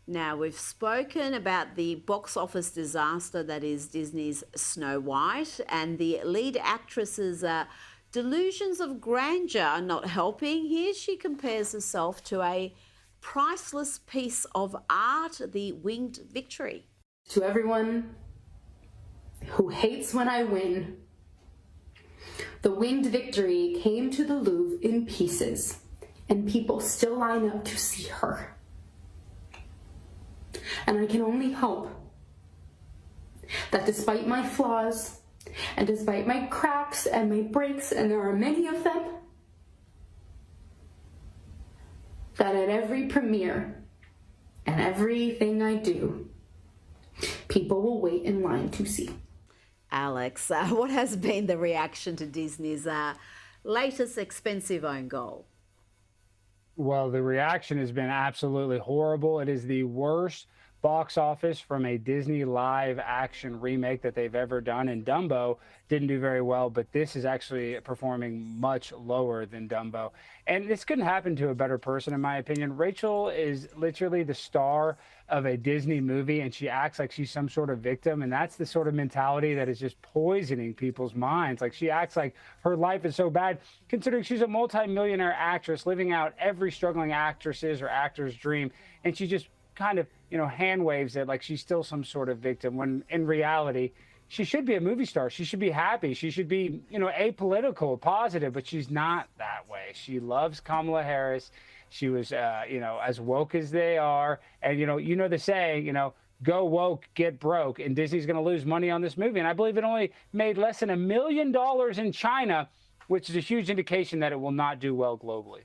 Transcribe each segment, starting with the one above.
Now, we've spoken about the box office disaster that is Disney's Snow White, and the lead actress's delusions of grandeur are not helping. Here she compares herself to a priceless piece of art, the Winged Victory. To everyone who hates when I win, the Winged Victory came to the Louvre in pieces, and people still line up to see her. And I can only hope that despite my flaws, and despite my cracks and my breaks, and there are many of them, that at every premiere and everything I do, people will wait in line to see. Alex, what has been the reaction to Disney's latest expensive own goal? Well, the reaction has been absolutely horrible. It is the worst box office from a Disney live action remake that they've ever done. And Dumbo didn't do very well, but this is actually performing much lower than Dumbo. And this couldn't happen to a better person, in my opinion. Rachel is literally the star of a Disney movie, and she acts like she's some sort of victim. And that's the sort of mentality that is just poisoning people's minds. Like, she acts like her life is so bad, considering she's a multi-millionaire actress living out every struggling actress's or actor's dream. And she just kind of, hand waves it like she's still some sort of victim, when in reality, she should be a movie star. She should be happy. She should be, apolitical, positive, but she's not that way. She loves Kamala Harris. She was, as woke as they are. And, the saying, go woke, get broke. And Disney's going to lose money on this movie. And I believe it only made less than $1 million in China, which is a huge indication that it will not do well globally.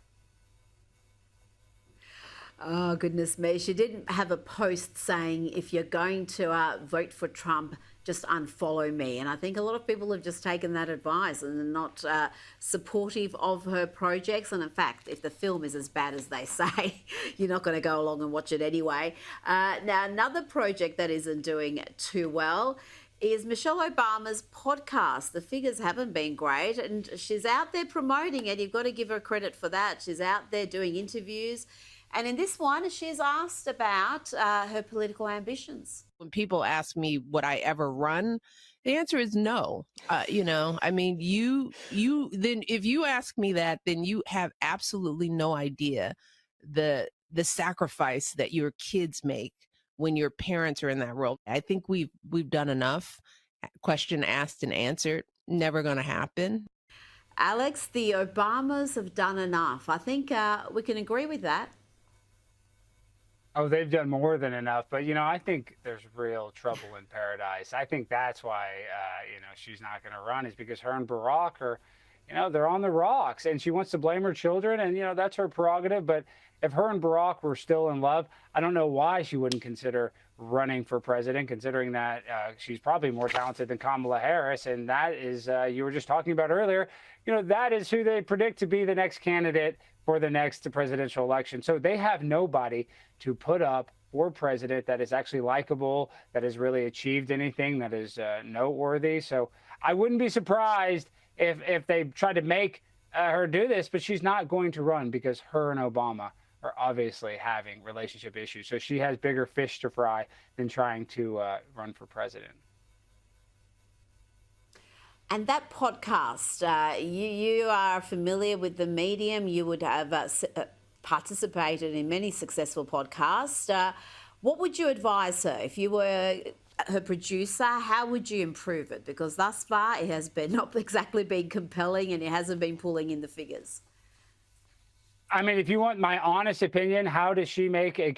Oh, goodness me. She didn't have a post saying, if you're going to vote for Trump, just unfollow me. And I think a lot of people have just taken that advice and are not supportive of her projects. And in fact, if the film is as bad as they say, you're not going to go along and watch it anyway. Now, another project that isn't doing too well is Michelle Obama's podcast. The figures haven't been great, and she's out there promoting it. You've got to give her credit for that. She's out there doing interviews. And in this one, she's asked about her political ambitions. When people ask me would I ever run, the answer is no. You then if you ask me that, then you have absolutely no idea the sacrifice that your kids make when your parents are in that role. I think we've done enough. Question asked and answered. Never going to happen. Alex, the Obamas have done enough. I think we can agree with that. Oh, they've done more than enough. But, I think there's real trouble in paradise. I think that's why, she's not going to run, is because her and Barack are, they're on the rocks. And she wants to blame her children. And, that's her prerogative. But if her and Barack were still in love, I don't know why she wouldn't consider running for president, considering that she's probably more talented than Kamala Harris. And that is, you were just talking about earlier, that is who they predict to be the next candidate for the next presidential election. So they have nobody to put up for president that is actually likable, that has really achieved anything that is noteworthy. So I wouldn't be surprised if they tried to make her do this, but she's not going to run because her and Obama are obviously having relationship issues. So she has bigger fish to fry than trying to run for president. And that podcast, you are familiar with the medium. You would have participated in many successful podcasts. What would you advise her if you were her producer? How would you improve it? Because thus far it has been not exactly been compelling, and it hasn't been pulling in the figures. I mean, if you want my honest opinion, how does she make a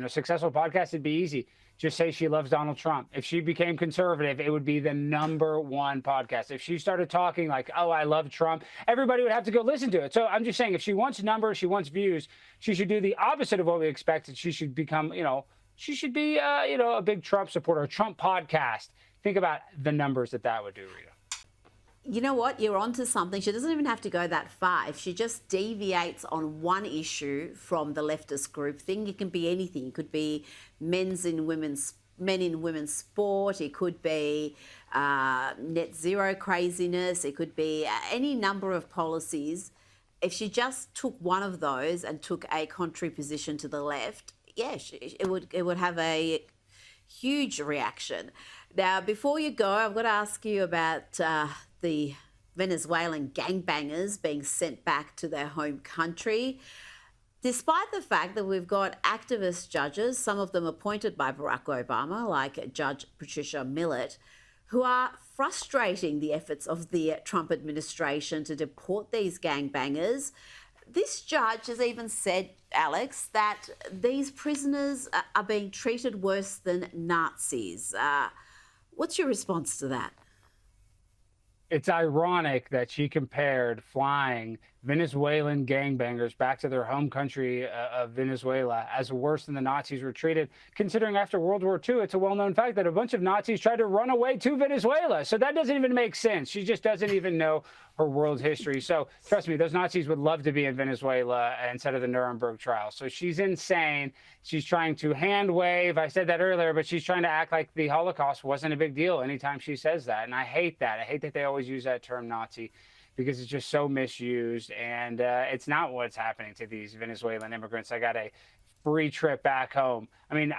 successful podcast? It'd be easy. Just say she loves Donald Trump. If she became conservative, it would be the #1 podcast. If she started talking like, oh, I love Trump, everybody would have to go listen to it. So I'm just saying, if she wants numbers, she wants views, she should do the opposite of what we expected. She should become, she should be, a big Trump supporter, a Trump podcast. Think about the numbers that would do, Rita. You know what? You're onto something. She doesn't even have to go that far. If she just deviates on one issue from the leftist group thing, it can be anything. It could be men in women's sport. It could be net zero craziness. It could be any number of policies. If she just took one of those and took a contrary position to the left, yeah, it would have a huge reaction. Now, before you go, I've got to ask you about the Venezuelan gangbangers being sent back to their home country. Despite the fact that we've got activist judges, some of them appointed by Barack Obama, like Judge Patricia Millett, who are frustrating the efforts of the Trump administration to deport these gangbangers. This judge has even said, Alex, that these prisoners are being treated worse than Nazis. What's your response to that? It's ironic that she compared flying Venezuelan gangbangers back to their home country of Venezuela as worse than the Nazis were treated, considering after World War II, it's a well-known fact that a bunch of Nazis tried to run away to Venezuela. So that doesn't even make sense. She just doesn't even know her world history. So trust me, those Nazis would love to be in Venezuela instead of the Nuremberg trial. So she's insane. She's trying to hand wave. I said that earlier, but she's trying to act like the Holocaust wasn't a big deal anytime she says that. And I hate that. I hate that they always use that term Nazi, because it's just so misused, and it's not what's happening to these Venezuelan immigrants. I got a free trip back home. I mean,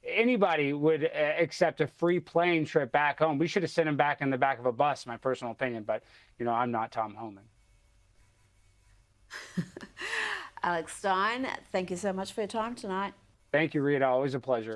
anybody would accept a free plane trip back home. We should have sent them back in the back of a bus, my personal opinion, but, I'm not Tom Homan. Alex Stein, thank you so much for your time tonight. Thank you, Rita. Always a pleasure.